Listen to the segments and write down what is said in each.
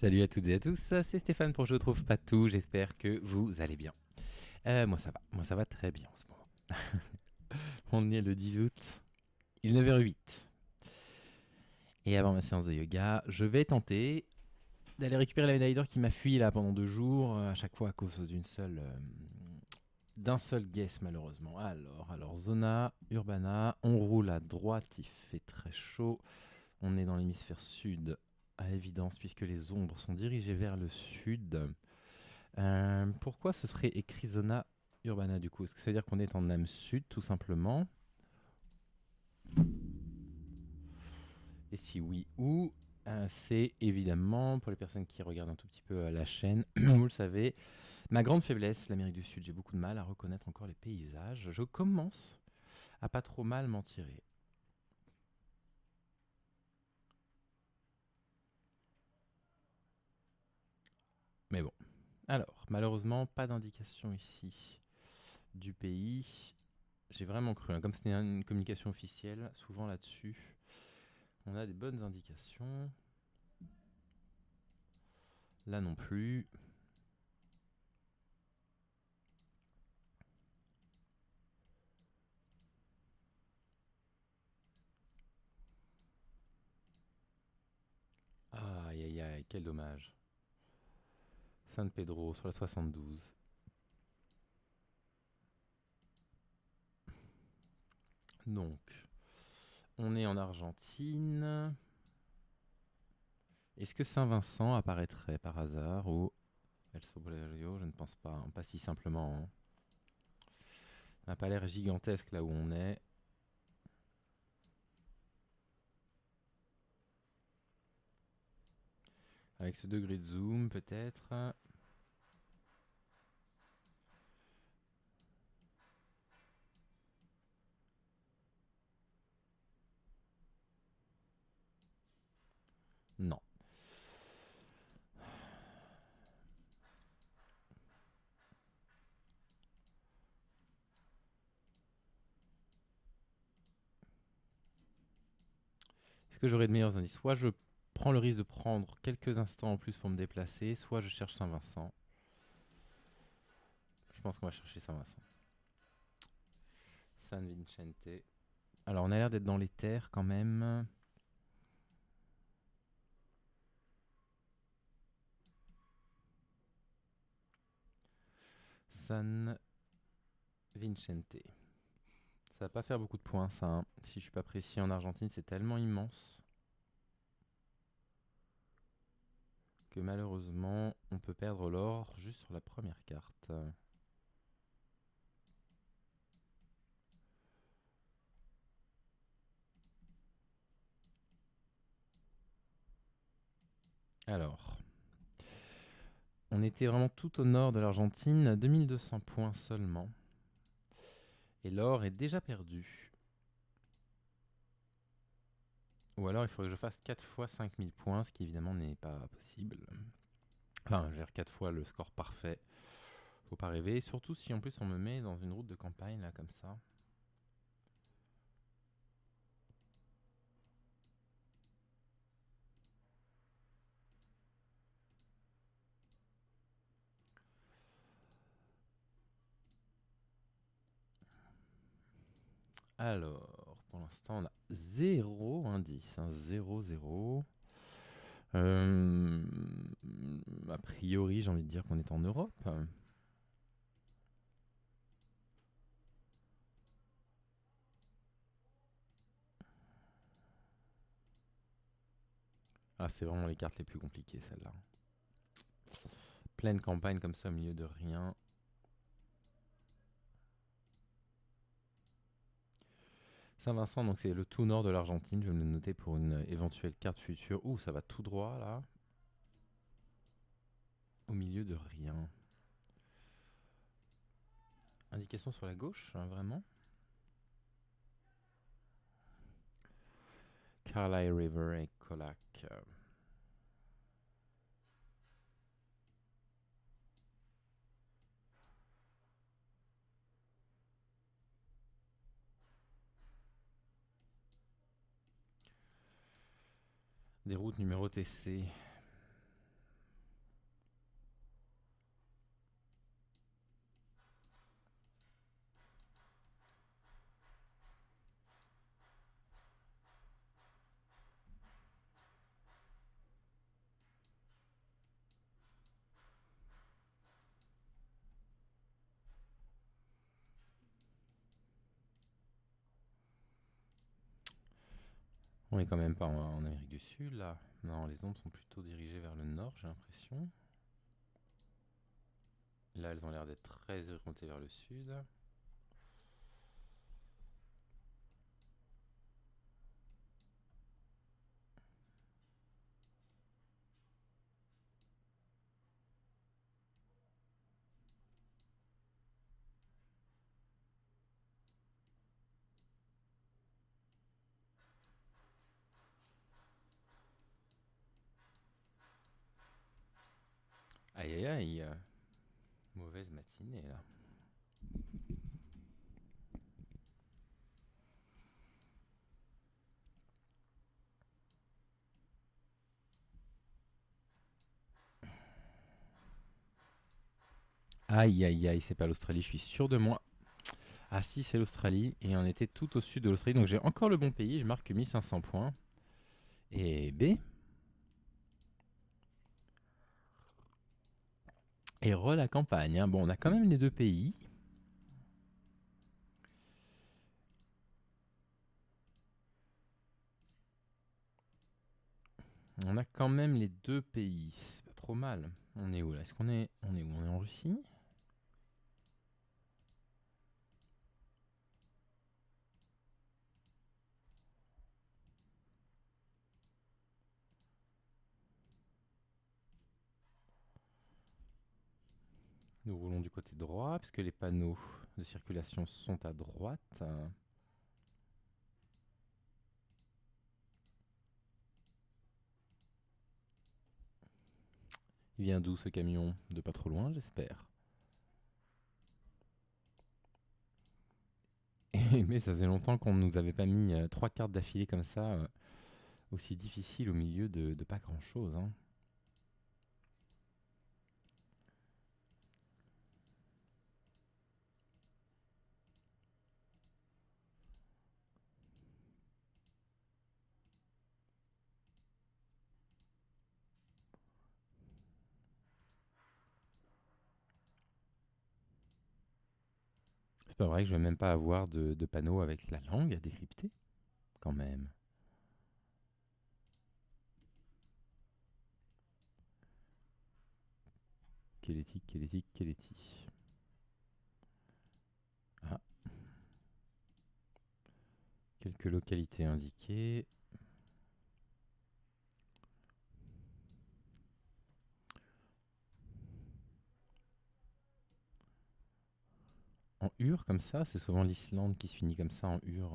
Salut à toutes et à tous, c'est Stéphane pour Je trouve pas tout, j'espère que vous allez bien. Moi ça va très bien en ce moment. On est le 10 août, il est 9h08. Et avant ma séance de yoga, je vais tenter d'aller récupérer la médaille d'or qui m'a fui là pendant 2 jours, à chaque fois à cause d'un seul guess malheureusement. Alors Zona, Urbana, on roule à droite, il fait très chaud. On est dans l'hémisphère sud à l'évidence puisque les ombres sont dirigées vers le sud. Pourquoi ce serait écrit Zona Urbana du coup? Est-ce que ça veut dire qu'on est en âme sud tout simplement? Et si oui, où? C'est évidemment, pour les personnes qui regardent un tout petit peu la chaîne, vous le savez, ma grande faiblesse, l'Amérique du Sud. J'ai beaucoup de mal à reconnaître encore les paysages. Je commence à pas trop mal m'en tirer. Mais bon. Alors, malheureusement, pas d'indication ici du pays. J'ai vraiment cru, hein, comme c'était une communication officielle, souvent là-dessus, on a des bonnes indications. Là non plus. Aïe aïe aïe, quel dommage. San Pedro sur la 72. Donc, on est en Argentine. Est-ce que Saint-Vincent apparaîtrait par hasard ou El Sobrero? Je ne pense pas, hein, pas si simplement, hein. Ça n'a pas l'air gigantesque là où on est. Avec ce degré de zoom, peut-être. Non. Est-ce que j'aurais de meilleurs indices? Soit je prends le risque de prendre quelques instants en plus pour me déplacer, soit je cherche Saint-Vincent. Je pense qu'on va chercher Saint-Vincent. San Vicente. Alors, on a l'air d'être dans les terres quand même. San Vicente. Ça va pas faire beaucoup de points, ça, hein. Si je suis pas précis en Argentine, c'est tellement immense que malheureusement, on peut perdre l'or juste sur la première carte. Alors, on était vraiment tout au nord de l'Argentine, 2200 points seulement. Et l'or est déjà perdu. Ou alors il faudrait que je fasse 4 fois 5000 points, ce qui évidemment n'est pas possible. Enfin, je veux dire 4 fois le score parfait. Faut pas rêver, surtout si en plus on me met dans une route de campagne là comme ça. Alors, pour l'instant, on a 0 indice, hein, 0, 0. A priori, j'ai envie de dire qu'on est en Europe. Ah, c'est vraiment les cartes les plus compliquées, celle-là. Pleine campagne comme ça au milieu de rien. Saint-Vincent, donc c'est le tout nord de l'Argentine. Je vais me le noter pour une éventuelle carte future. Ouh, ça va tout droit là. Au milieu de rien. Indication sur la gauche, hein, vraiment. Carlisle River et Colac. Des routes numéro TC. On est quand même pas en Amérique du Sud là. Non, les ondes sont plutôt dirigées vers le nord, j'ai l'impression. Là, elles ont l'air d'être très orientées vers le sud. Aïe aïe aïe, mauvaise matinée là. Aïe aïe aïe, c'est pas l'Australie, je suis sûr de moi. Ah si, c'est l'Australie, et on était tout au sud de l'Australie, donc j'ai encore le bon pays, je marque 1500 points. Et B. Et re la campagne, hein. Bon, on a quand même les deux pays. On a quand même les deux pays, c'est pas trop mal. On est où là? Est-ce qu'on est... On est où? On est en Russie? Nous roulons du côté droit, puisque les panneaux de circulation sont à droite. Il vient d'où ce camion? De pas trop loin, j'espère. Mais ça faisait longtemps qu'on ne nous avait pas mis 3 cartes d'affilée comme ça, aussi difficile au milieu de pas grand-chose, hein. C'est pas vrai que je vais même pas avoir de panneau avec la langue à décrypter, quand même. Keleti, Keleti, Keleti. Ah, quelques localités indiquées. En ur comme ça, c'est souvent l'Islande qui se finit comme ça en ur.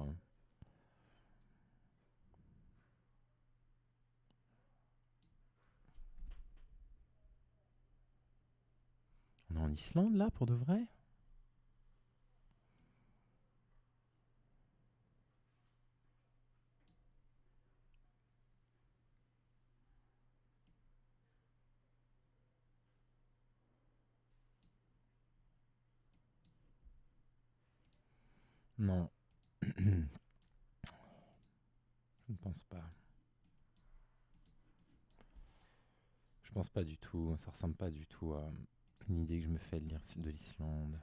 On est en Islande là pour de vrai? Non. Je ne pense pas. Je pense pas du tout. Ça ressemble pas du tout à l'idée que je me fais de l'Islande.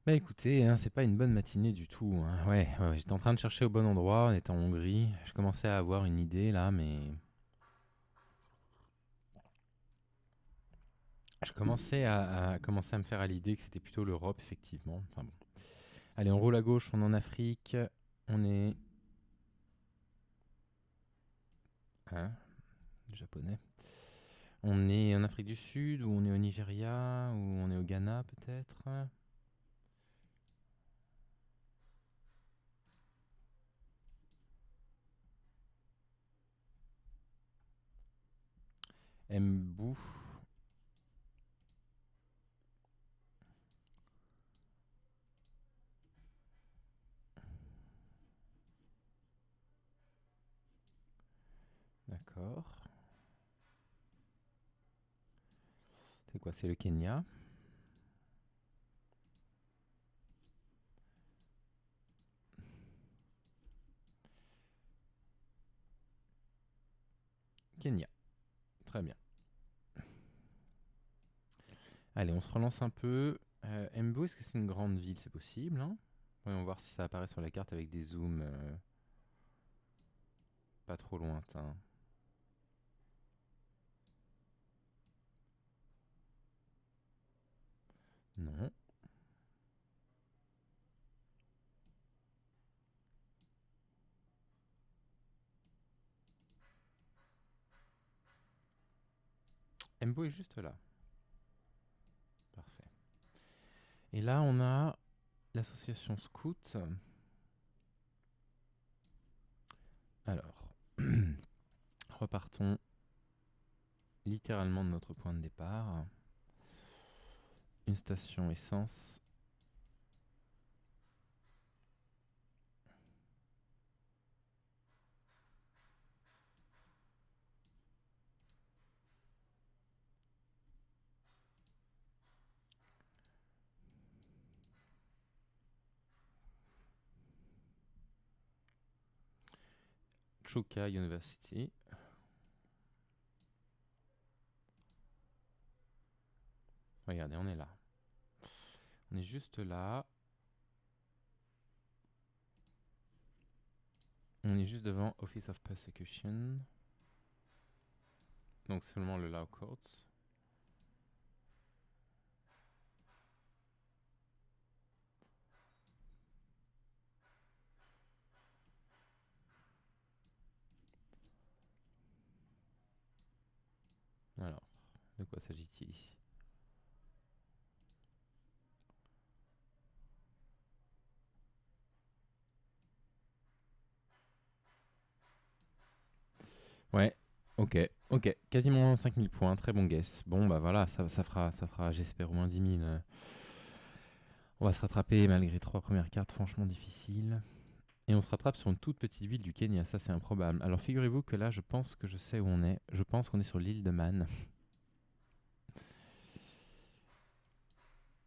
Bah écoutez, hein, c'est pas une bonne matinée du tout, hein. Ouais, j'étais en train de chercher au bon endroit, on était en Hongrie. Je commençais à avoir une idée là, mais je commençais commencer à me faire à l'idée que c'était plutôt l'Europe, effectivement. Enfin bon. Allez, on roule à gauche, on est en Afrique. On est... Hein, japonais. On est en Afrique du Sud, ou on est au Nigeria, ou on est au Ghana peut-être. Mbou. D'accord. C'est quoi? C'est le Kenya. Kenya. Très bien. Allez, on se relance un peu. Embu, est-ce que c'est une grande ville? C'est possible, hein? Voyons voir si ça apparaît sur la carte avec des zooms pas trop lointains. Non. Embu est juste là. Parfait. Et là, on a l'association Scout. Alors, repartons littéralement de notre point de départ. Une station essence. Chuka University. Regardez, on est là. On est juste là. On est juste devant Office of Persecution. Donc seulement le Law Courts. Alors, de quoi s'agit-il ici? Ouais, ok. Quasiment 5000 points, très bon guess. Bon, bah voilà, ça fera j'espère, au moins 10 000. On va se rattraper malgré 3 premières cartes franchement difficiles. Et on se rattrape sur une toute petite ville du Kenya, ça c'est improbable. Alors figurez-vous que là, je pense que je sais où on est. Je pense qu'on est sur l'île de Man.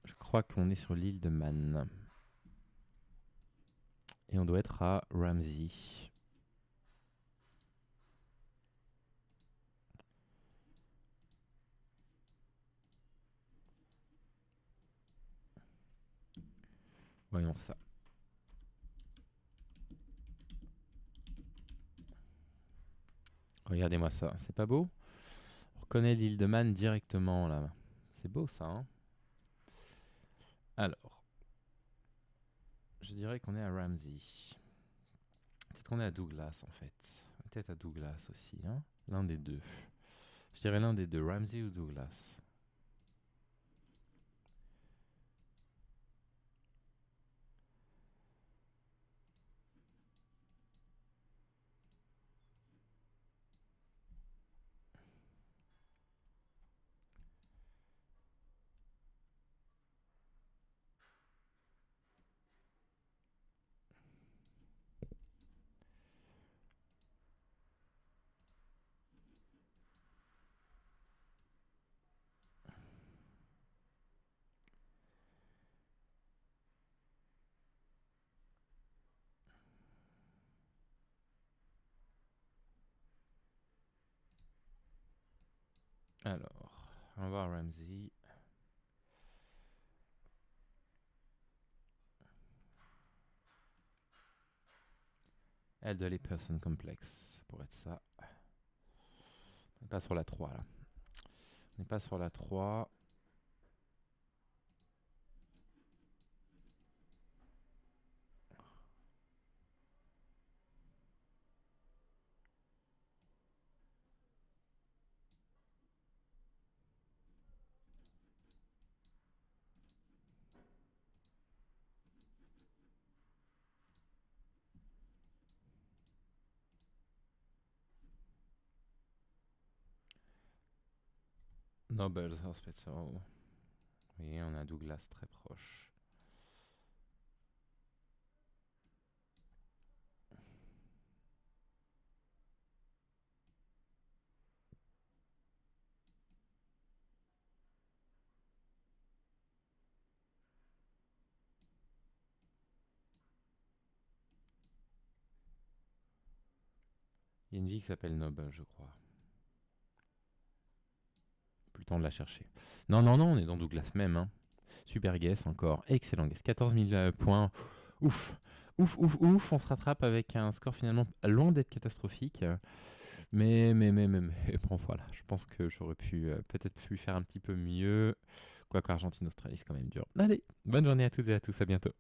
Je crois qu'on est sur l'île de Man. Et on doit être à Ramsey. Voyons ça. Regardez-moi ça, c'est pas beau? On reconnaît l'île de Man directement là. C'est beau ça, hein? Alors, je dirais qu'on est à Ramsey. Peut-être qu'on est à Douglas en fait. Peut-être à Douglas aussi, hein? L'un des deux. Je dirais l'un des deux, Ramsey ou Douglas. Alors, on va voir Ramsey. Elderly Person Complex, pour être ça. On n'est pas sur la 3 là. On n'est pas sur la 3. Nobles Hospital. Oui, on a Douglas très proche. Il y a une ville qui s'appelle Noble, je crois. plus le temps de la chercher. Non, non, non, on est dans Douglas même. Hein. Super guess encore. Excellent guess. 14 000 points. Ouf. Ouf, ouf, ouf. On se rattrape avec un score finalement loin d'être catastrophique. Mais, bon, voilà. Je pense que j'aurais pu peut-être pu faire un petit peu mieux. Quoique Argentine-Australie, c'est quand même dur. Allez, bonne journée à toutes et à tous. À bientôt.